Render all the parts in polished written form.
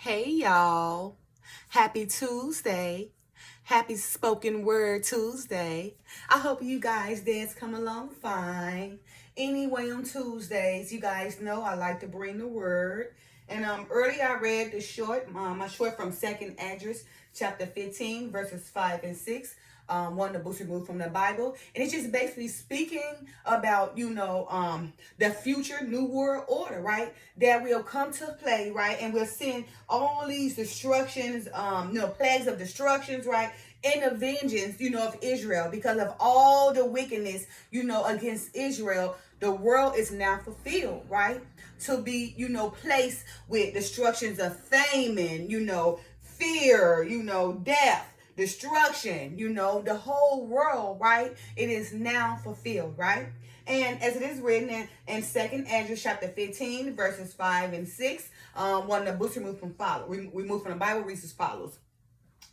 Hey y'all. Happy Tuesday. Happy Spoken Word Tuesday. I hope you guys dance come along fine. Anyway, on Tuesdays, you guys know I like to bring the word. And earlier I read the my short from Second Address, chapter 15, verses 5 and 6. One of the books removed from the Bible, and it's just basically speaking about the future new world order, right? That will come to play, right? And we're seeing all these destructions, plagues of destructions, right? And the vengeance, of Israel because of all the wickedness, against Israel. The world is now fulfilled, right? To be, placed with destructions of famine, fear, death, destruction, the whole world, right? It is now fulfilled, right? And as it is written in 2nd Ezra chapter 15, verses 5 and 6, one of the books removed from the Bible reads as follows.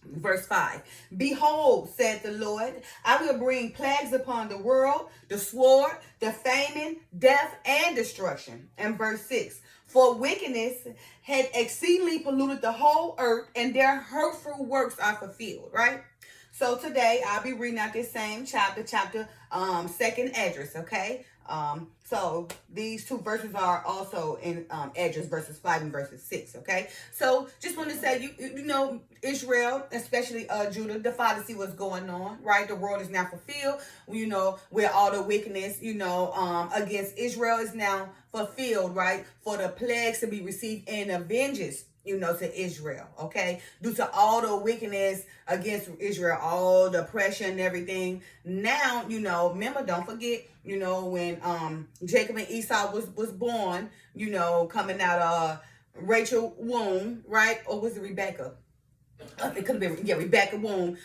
Verse 5, behold, said the Lord, I will bring plagues upon the world, the sword, the famine, death, and destruction. And verse 6, for wickedness had exceedingly polluted the whole earth, and their hurtful works are fulfilled, right? So today I'll be reading out this same chapter 2nd Address, okay? So these two verses are also in Address verses 5 and verses 6, okay? So just want to say, Israel, especially Judah, the father see what's going on, right? The world is now fulfilled, where all the wickedness, against Israel is now fulfilled, right? For the plagues to be received in the vengeance, to Israel, okay? Due to all the wickedness against Israel, all the oppression and everything. Now, remember, don't forget, when Jacob and Esau was born, coming out of Rachel womb, right? Or was it Rebecca? It could have been, Rebecca womb,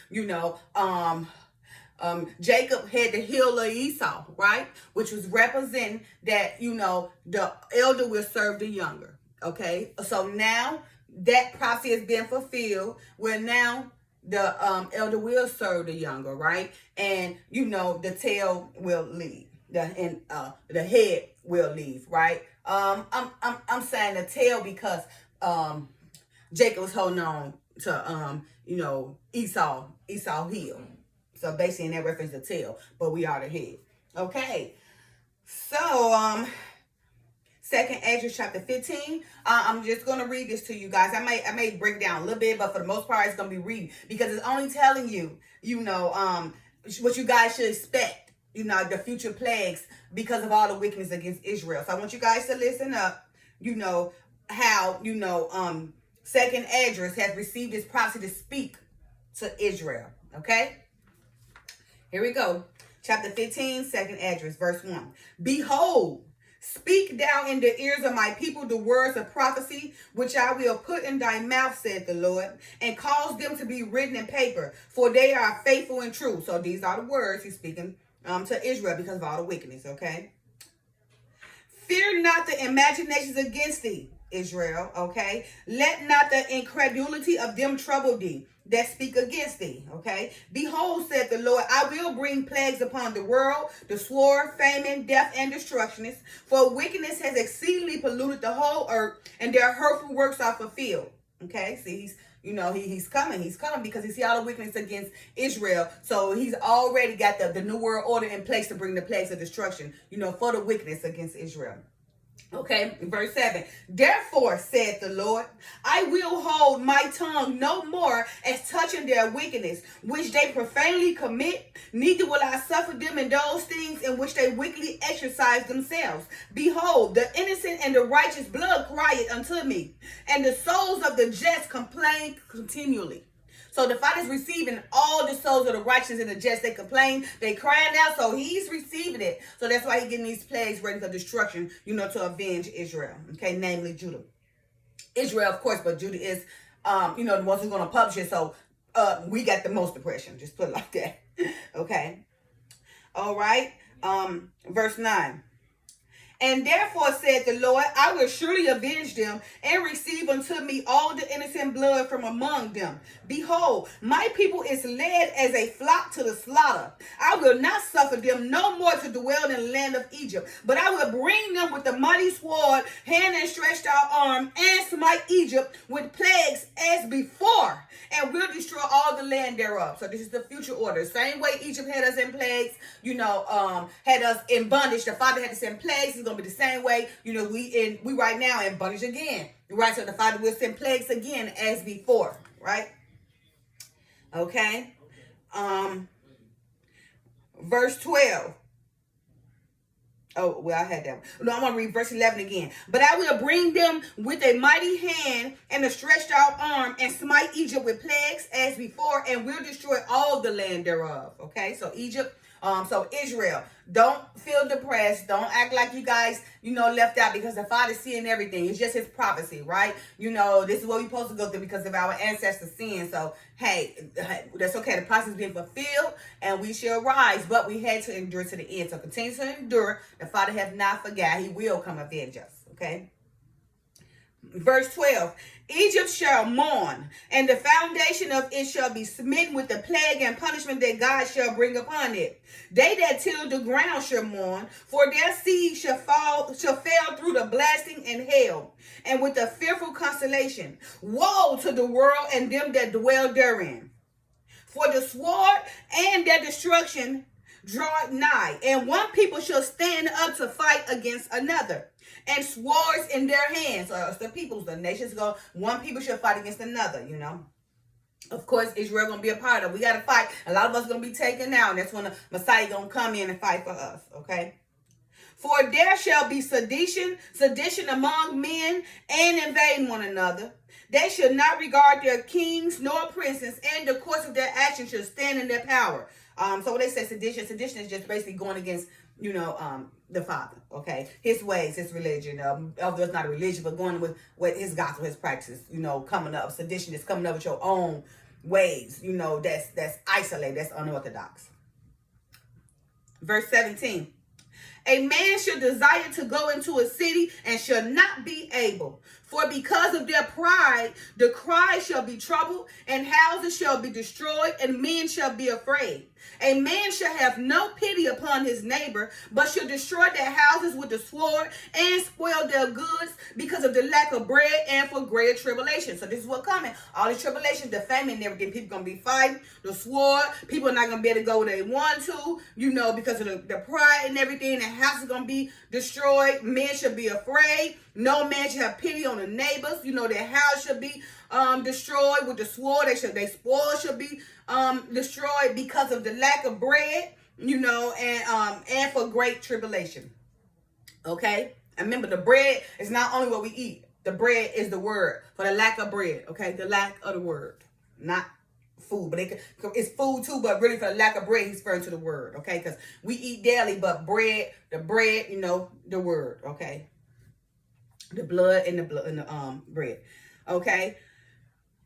Jacob had the heel of Esau, right? Which was representing that, the elder will serve the younger. Okay, so now that prophecy has been fulfilled, where now the elder will serve the younger, right? And the tail will lead, the head will leave, right? I'm saying the tail because Jacob was holding on to Esau heel. So basically in that reference the tail, but we are the head. Okay, so 2nd Ezra chapter 15. I'm just going to read this to you guys. I may break down a little bit, but for the most part, it's going to be reading because it's only telling you, what you guys should expect, the future plagues because of all the wickedness against Israel. So I want you guys to listen up, how, 2nd Ezra has received this prophecy to speak to Israel. Okay? Here we go. Chapter 15, 2nd Ezra, verse 1. Behold, speak thou in the ears of my people the words of prophecy, which I will put in thy mouth, said the Lord, and cause them to be written in paper, for they are faithful and true. So these are the words he's speaking to Israel because of all the wickedness, okay? Fear not the imaginations against thee, Israel, okay? Let not the incredulity of them trouble thee that speak against thee, okay? Behold, said the Lord, I will bring plagues upon the world, the sword, famine, death, and destructions, for wickedness has exceedingly polluted the whole earth, and their hurtful works are fulfilled. Okay, see, he's coming because he see all the wickedness against Israel. So he's already got the new world order in place to bring the plagues of destruction, for the wickedness against Israel. Okay, verse 7. Therefore, said the Lord, I will hold my tongue no more as touching their wickedness, which they profanely commit, neither will I suffer them in those things in which they wickedly exercise themselves. Behold, the innocent and the righteous blood crieth unto me, and the souls of the just complain continually. So the Father is receiving all the souls of the righteous and the just. They complain, they crying out, so he's receiving it. So that's why he's getting these plagues ready for destruction, to avenge Israel. Okay, namely Judah. Israel, of course, but Judah is, the ones who's going to publish it. So we got the most oppression. Just put it like that. Okay. All right. Verse 9. And therefore said the Lord, I will surely avenge them and receive unto me all the innocent blood from among them. Behold, my people is led as a flock to the slaughter. I will not suffer them no more to dwell in the land of Egypt, but I will bring them with the mighty sword, hand and stretched out arm, and smite Egypt with plagues as before, and will destroy all the land thereof. So this is the future order. Same way Egypt had us in plagues, had us in bondage. The Father had to send plagues. It's gonna be the same way. We right now in bondage again. Right? So the Father will send plagues again as before. Right? Okay. Verse 12. Oh, well, I had that one. No, I'm going to read verse 11 again. But I will bring them with a mighty hand and a stretched out arm and smite Egypt with plagues as before, and will destroy all the land thereof. Okay, so Egypt, so Israel, don't feel depressed. Don't act like you guys, left out, because the Father's seeing everything. It's just his prophecy, right? This is what we're supposed to go through because of our ancestors' sin. So, hey, that's okay. The process is being fulfilled and we shall rise, but we had to endure to the end. So continue to endure. The Father has not forgot. He will come avenge us, okay? Verse 12, Egypt shall mourn, and the foundation of it shall be smitten with the plague and punishment that God shall bring upon it. They that till the ground shall mourn, for their seed shall fail through the blasting and hail, and with a fearful constellation. Woe to the world and them that dwell therein. For the sword and their destruction draw nigh, and one people shall stand up to fight against another, and swords in their hands. So it's the peoples, the nations go. One people shall fight against another. Of course, Israel gonna be a part of it. We gotta fight. A lot of us gonna be taken out, and that's when the Messiah gonna come in and fight for us. Okay. For there shall be sedition among men, and invading one another. They should not regard their kings nor princes, and the course of their actions should stand in their power. So when they say sedition is just basically going against, the Father, okay? His ways, his religion. Although it's not a religion, but going with his gospel, his practices, coming up. Sedition is coming up with your own ways, that's isolated, that's unorthodox. Verse 17. A man should desire to go into a city and shall not be able. For because of their pride, the cry shall be troubled, and houses shall be destroyed, and men shall be afraid. A man shall have no pity upon his neighbor, but shall destroy their houses with the sword and spoil their goods because of the lack of bread and for greater tribulation. So this is what's coming. All the tribulation, the famine and everything. People going to be fighting, the sword. People are not going to be able to go where they want to, because of the pride and everything. The house is going to be destroyed. Men should be afraid. No man should have pity on the neighbors. Their house should be destroyed with the sword. Their spoil should be destroyed because of the lack of bread, and for great tribulation. Okay? And remember, the bread is not only what we eat. The bread is the word. For the lack of bread, okay? The lack of the word. Not food, but it's food too, but really for the lack of bread, he's referring to the word, okay? Because we eat daily, but the bread, the word, okay? The blood and the bread, okay?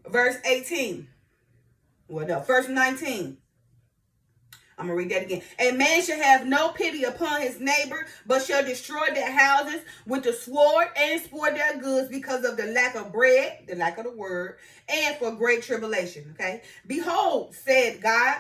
Verse 18. Well, no, verse 19. I'm going to read that again. A man shall have no pity upon his neighbor, but shall destroy their houses with the sword and spoil their goods because of the lack of bread, the lack of the word, and for great tribulation. Okay. Behold, said God,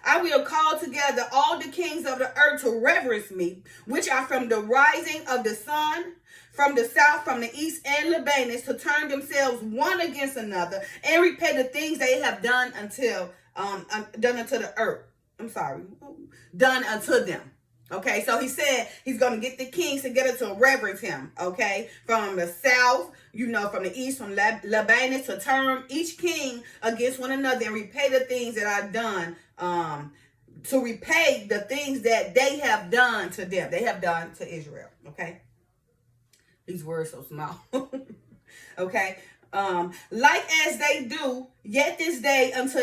I will call together all the kings of the earth to reverence me, which are from the rising of the sun, from the south, from the east, and Libanus, to turn themselves one against another and repay the things they have done unto the earth. Done unto them. Okay, so he said he's going to get the kings together to reverence him. Okay, from the south, from the east, from Libanus, to turn each king against one another and repay the things that are done. To repay the things that they have done to them. They have done to Israel. Okay. These words so small. Okay. Like as they do, yet this day unto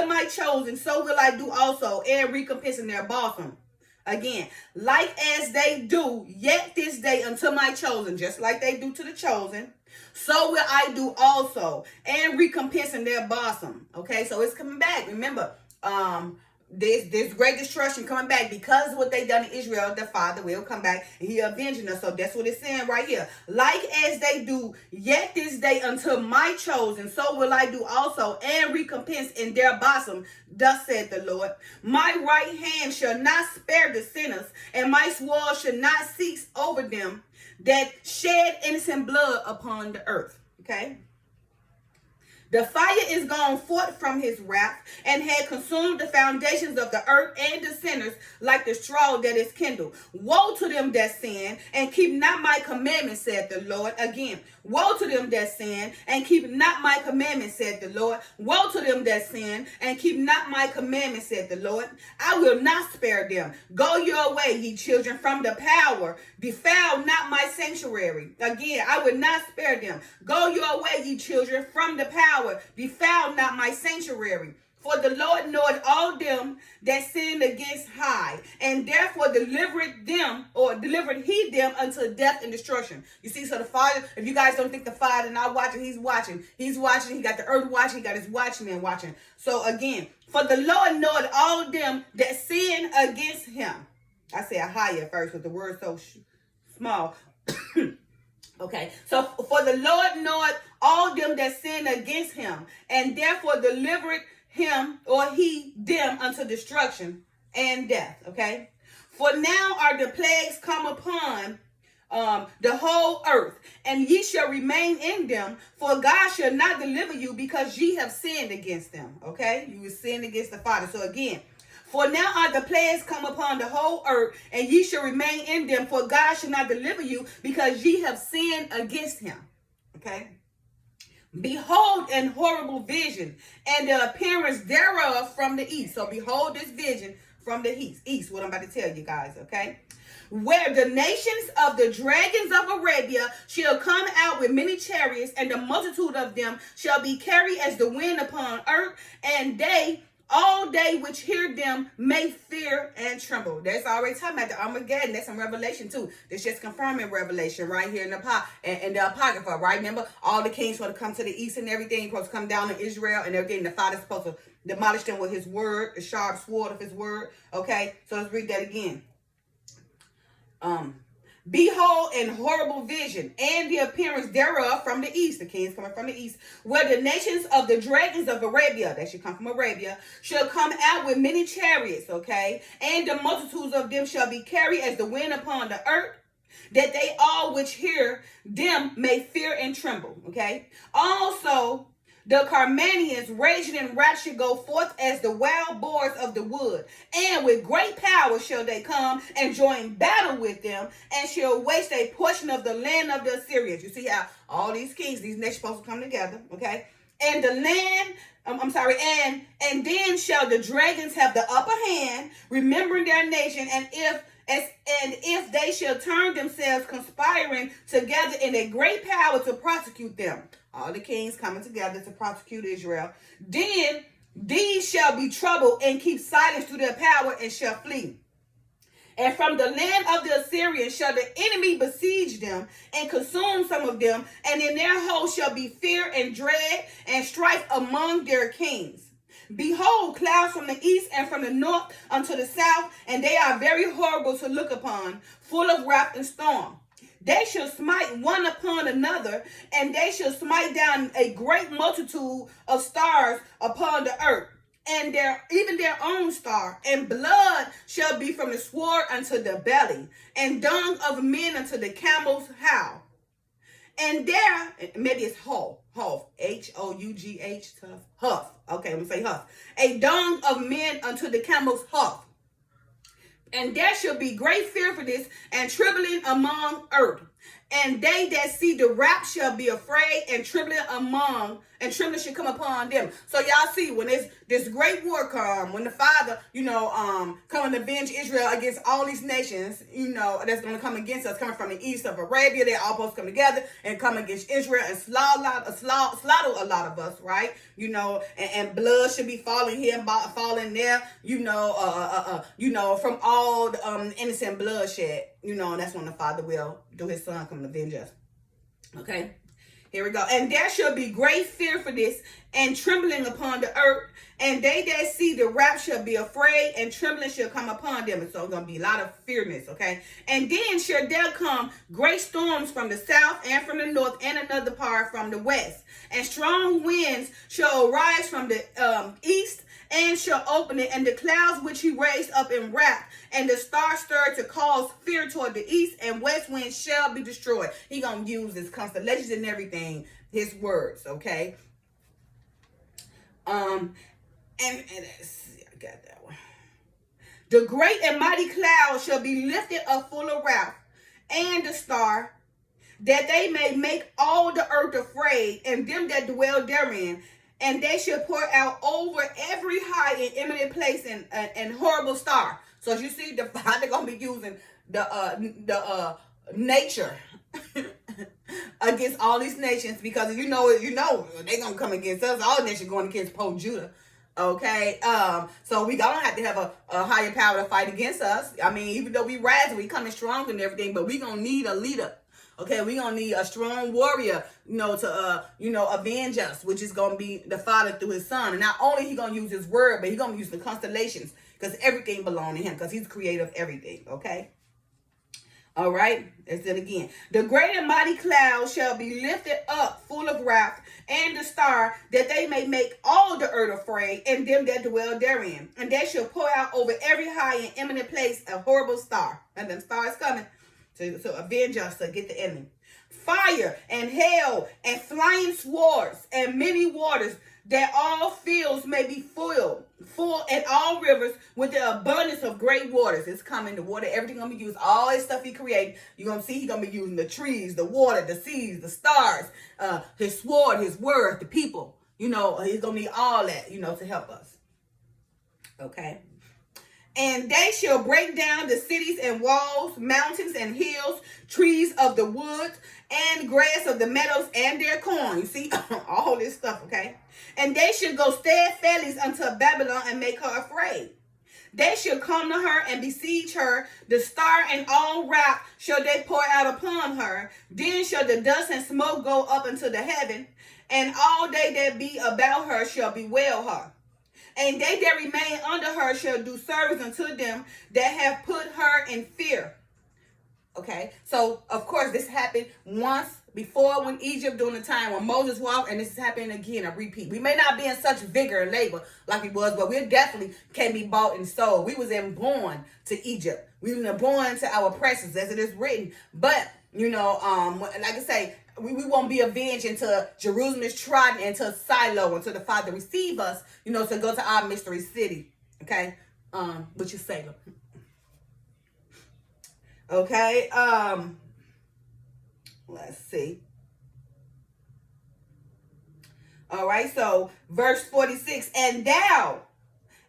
my chosen, so will I do also, and recompense in their bosom. Again, like as they do, yet this day unto my chosen, just like they do to the chosen, so will I do also, and recompense in their bosom. Okay, so it's coming back. Remember, this great destruction coming back because of what they done in Israel. The Father will come back and he avenging us. So that's what it's saying right here. Like as they do yet this day unto my chosen, so will I do also, and recompense in their bosom. Thus said the Lord. My right hand shall not spare the sinners, and my sword shall not cease over them that shed innocent blood upon the earth. Okay. The fire is gone forth from his wrath, and had consumed the foundations of the earth and the sinners like the straw that is kindled. Woe to them that sin, and keep not my commandments, said the Lord. Again, woe to them that sin, and keep not my commandments, said the Lord. Woe to them that sin, and keep not my commandments, said the Lord. I will not spare them. Go your way, ye children, from the power. Defile not my sanctuary. Again, I will not spare them. Go your way, ye children, from the power. Defile not my sanctuary. For the Lord knoweth all them that sin against high, and therefore delivered he them unto death and destruction. You see, so the Father, if you guys don't think the Father not watching, he's watching. He's watching. He got the earth watching. He got his watchmen watching. So again, for the Lord knoweth all them that sin against him. I say a higher first because the word so small. Okay, so for the Lord knoweth all them that sin against him, and therefore delivered him or he them unto destruction and death. Okay, for now are the plagues come upon the whole earth, and ye shall remain in them, for God shall not deliver you because ye have sinned against them. Okay, you will sin against the Father. So again, for now are the plagues come upon the whole earth, and ye shall remain in them, for God shall not deliver you, because ye have sinned against him. Okay? Behold an horrible vision, and the appearance thereof from the east. So behold this vision from the east, what I'm about to tell you guys, okay? Where the nations of the dragons of Arabia shall come out with many chariots, and the multitude of them shall be carried as the wind upon earth, and all they which hear them may fear and tremble. That's already talking about the Armageddon. That's in Revelation too. That's just confirming Revelation right here in the Apocrypha, right? Remember, all the kings supposed to come to the east and everything, supposed to come down to Israel and everything. The Father's supposed to demolish them with his word, the sharp sword of his word. Okay, so let's read that again. Behold, an horrible vision, and the appearance thereof from the east. The kings coming from the east, where the nations of the dragons of Arabia, that should come from Arabia, shall come out with many chariots, okay? And the multitudes of them shall be carried as the wind upon the earth, that they all which hear them may fear and tremble, okay? Also, the Carmanians raging in wrath shall go forth as the wild boars of the wood, and with great power shall they come and join battle with them, and shall waste a portion of the land of the Assyrians. You see how all these kings, these nations supposed to come together, okay? And the land, and then shall the dragons have the upper hand, remembering their nation, and if they shall turn themselves conspiring together in a great power to prosecute them. All the kings coming together to prosecute Israel. Then these shall be troubled and keep silence to their power and shall flee. And from the land of the Assyrians shall the enemy besiege them and consume some of them, and in their host shall be fear and dread and strife among their kings. Behold, clouds from the east and from the north unto the south, and they are very horrible to look upon, full of wrath and storm. They shall smite one upon another, and they shall smite down a great multitude of stars upon the earth, and even their own star. And blood shall be from the sword unto the belly, and dung of men unto the camel's hough. And there, maybe it's huff, H-O-U-G-H, huff. Okay, I'm going to say huff. A dung of men unto the camel's huff. And there shall be great fear for this, and trembling among earth. And they that see the wrath shall be afraid, and trembling shall come upon them. So y'all see, when this great war come, when the Father, come and avenge Israel against all these nations, that's going to come against us, coming from the east of Arabia, they're all supposed to come together and come against Israel and slaughter a lot of us, right? And blood should be falling here, falling there, from all the innocent bloodshed. That's when the Father will do his Son come to avenge us. Okay, here we go. And there shall be great fear for this, and trembling upon the earth, And they that see the wrath shall be afraid, and trembling shall come upon them. And so it's going to be a lot of fearness, okay? And then shall there come great storms from the south and from the north, and another part from the west. And strong winds shall arise from the east, and shall open it, and the clouds which he raised up in wrath, and the stars stirred to cause fear toward the east, and west wind shall be destroyed. He gonna use his constellations and everything, his words, okay? And let's see, I got that one. The great and mighty cloud shall be lifted up full of wrath, and the star, that they may make all the earth afraid, and them that dwell therein. And they shall pour out over every high and eminent place and horrible star. So as you see, the Father gonna be using the nature against all these nations, because you know they gonna come against us. All nations going against Judah. Okay, so we gonna have to have a higher power to fight against us. I mean, even though we rise, we coming strong and everything, but we gonna need a leader. Okay, we're going to need a strong warrior, to, avenge us, which is going to be the Father through his Son. And not only he going to use his word, but he's going to use the constellations, because everything belongs to him, because he's creator of everything, okay? All right, let's do it again. The great and mighty cloud shall be lifted up full of wrath, and the star, that they may make all the earth afraid, and them that dwell therein. And they shall pour out over every high and eminent place a horrible star. And the star is coming. So avenge us to get the enemy. Fire and hail and flying swords and many waters, that all fields may be full and all rivers with the abundance of great waters. It's coming, the water, everything gonna be used. All this stuff he created, you're gonna see he's gonna be using the trees, the water, the seas, the stars, his sword, his word, the people. He's gonna need all that, to help us. Okay. And they shall break down the cities and walls, mountains and hills, trees of the woods, and grass of the meadows, and their corn. You see, all this stuff, okay? And they shall go steadfastly unto Babylon and make her afraid. They shall come to her and besiege her. The star and all wrath shall they pour out upon her. Then shall the dust and smoke go up into the heaven, and all they that be about her shall bewail her. And they that remain under her shall do service unto them that have put her in fear. Okay, so of course this happened once before when Egypt, during the time when Moses walked, and this is happening again, a repeat. We may not be in such vigor and labor like we was, but we definitely can be bought and sold. We was born to Egypt. We were born to our oppressors, as it is written. But like I say, we won't be avenged until Jerusalem is trodden, until Silo, until the Father receive us, to go to our mystery city. Okay, which is Salem. Okay, let's see. All right, so verse 46, and thou,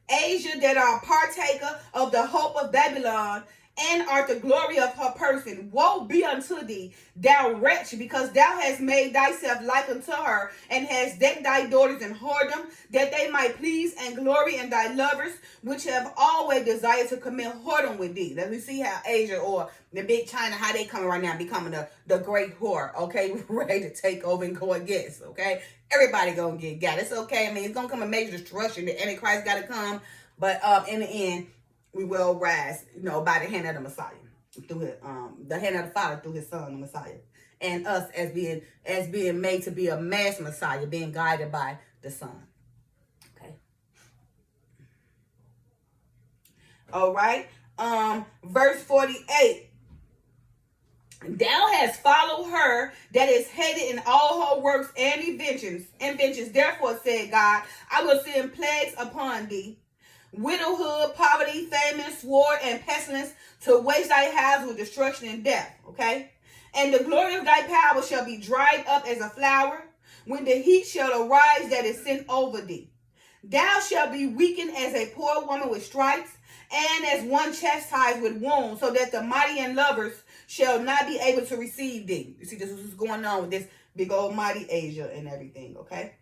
Asia, that are partaker of the hope of Babylon, and art the glory of her person, woe be unto thee, thou wretch, because thou hast made thyself like unto her, and hast decked thy daughters in whoredom, that they might please and glory in thy lovers, which have always desired to commit whoredom with thee. Let me see how Asia, or the big China, how they coming right now, becoming the great whore, okay, ready to take over and go against, okay? Everybody gonna get got. It's okay. I mean, it's gonna come a major destruction. The Antichrist gotta come, but in the end, we will rise, by the hand of the Messiah, through the hand of the Father through his Son, the Messiah, and us as being made to be a mass Messiah, being guided by the Son. Okay. All right. Verse 48. Thou hast followed her that is hated in all her works and inventions. Therefore, said God, I will send plagues upon thee, widowhood, poverty, famine, sword, and pestilence, to waste thy house with destruction and death. Okay? And the glory of thy power shall be dried up as a flower, when the heat shall arise that is sent over thee. Thou shalt be weakened as a poor woman with stripes, and as one chastised with wounds, so that the mighty and lovers shall not be able to receive thee. You see, this is what's going on with this big old mighty Asia and everything, okay?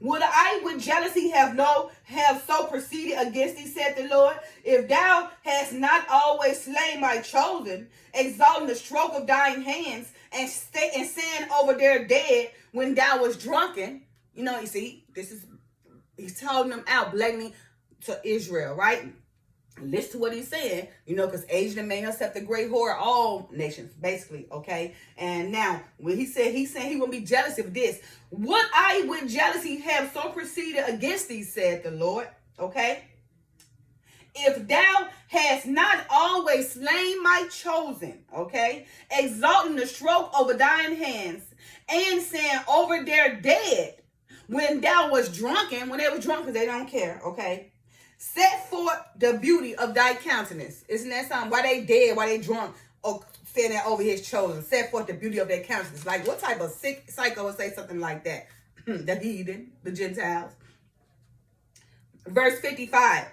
Would I with jealousy have so proceeded against thee, said the Lord? If thou hast not always slain my chosen, exalting the stroke of thine hands, and saying over their dead when thou was drunken. You see, this is he's telling them out blatantly to Israel, right? Listen to what he's saying, because Asia made herself the great whore of all nations, basically, okay? And now, when he's saying he won't be jealous of this. Would I with jealousy have so proceeded against thee, said the Lord, okay? If thou hast not always slain my chosen, okay, exalting the stroke over thine hands, and saying over their dead, when thou was drunken, when they were drunk, because they don't care, okay, set forth the beauty of thy countenance. Isn't that something? Why they dead, why they drunk, or saying that over his chosen, set forth the beauty of their countenance. Like, what type of sick psycho would say something like that? The heathen, the Gentiles. Verse 55.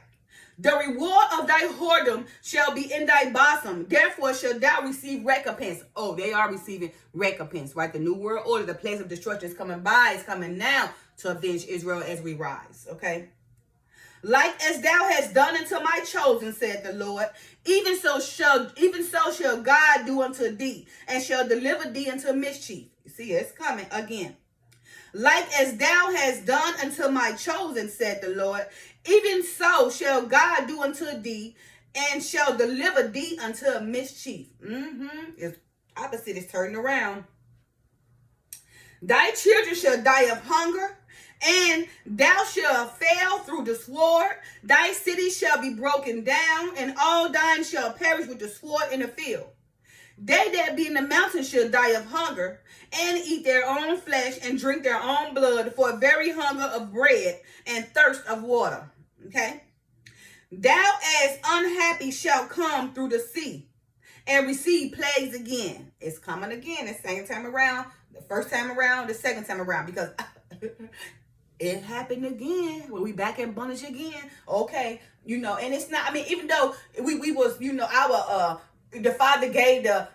The reward of thy whoredom shall be in thy bosom. Therefore shall thou receive recompense. Oh, they are receiving recompense, right? The new world order, the place of destruction is coming by. It's coming now to avenge Israel as we rise, okay? Like as thou hast done unto my chosen, said the Lord, even so shall God do unto thee, and shall deliver thee into mischief. You see, it's coming again. Like as thou hast done unto my chosen, said the Lord, even so shall God do unto thee, and shall deliver thee unto a mischief. It's opposite is turning around. Thy children shall die of hunger, and thou shalt fail through the sword. Thy city shall be broken down, and all thine shall perish with the sword in the field. They that be in the mountains shall die of hunger, and eat their own flesh, and drink their own blood, for a very hunger of bread, and thirst of water. Okay? Thou as unhappy shalt come through the sea, and receive plagues again. It's coming again the same time around, the first time around, the second time around, because it happened again. When we back in bondage again. Okay, and it's not, even though we was, our the Father gave the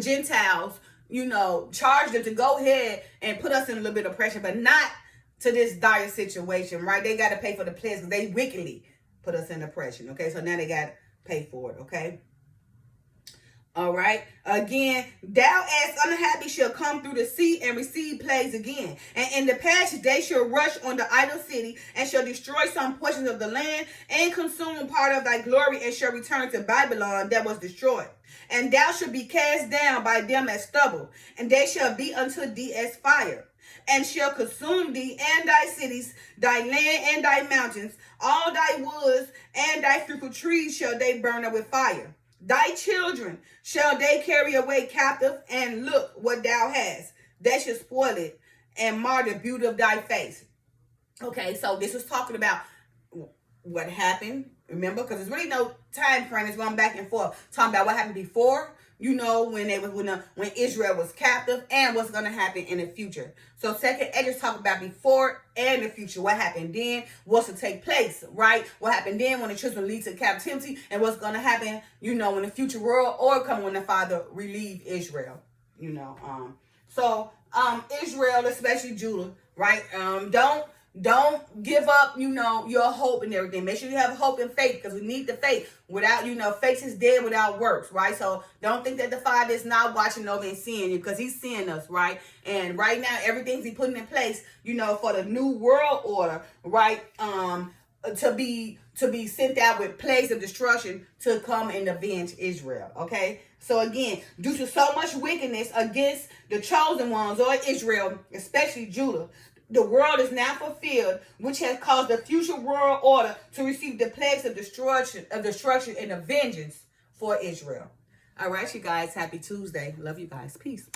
Gentiles, charged them to go ahead and put us in a little bit of pressure, but not to this dire situation, right? They got to pay for the plagues because they wickedly put us in oppression, okay? So now they got to pay for it, okay? All right. Again, thou as unhappy shall come through the sea and receive plagues again. And in the passage they shall rush on the idol city and shall destroy some portions of the land and consume part of thy glory and shall return to Babylon that was destroyed. And thou shalt be cast down by them as stubble, and they shall be unto thee as fire, and shall consume thee and thy cities, thy land and thy mountains, all thy woods and thy fruitful trees shall they burn up with fire. Thy children shall they carry away captive, and look what thou hast. They shall spoil it and mar the beauty of thy face. Okay, so this was talking about what happened. Remember, because there's really no time frame. It's going back and forth, talking about what happened before, when Israel was captive, and what's going to happen in the future. So second Esdras talk about before and the future. What happened then, what's to take place, right? What happened then when the children lead to captivity, and what's going to happen, when the future world or come when the Father relieve Israel, So Israel, especially Judah, right? Don't give up, your hope and everything. Make sure you have hope and faith, because we need the faith. Without, faith is dead without works, right? So don't think that the Father is not watching over and seeing you, because he's seeing us, right? And right now, everything's he's putting in place, for the new world order, right? To be sent out with plagues of destruction to come and avenge Israel, okay? So again, due to so much wickedness against the chosen ones, or Israel, especially Judah, the world is now fulfilled, which has caused the future world order to receive the plagues of destruction and of vengeance for Israel. All right, you guys. Happy Tuesday. Love you guys. Peace.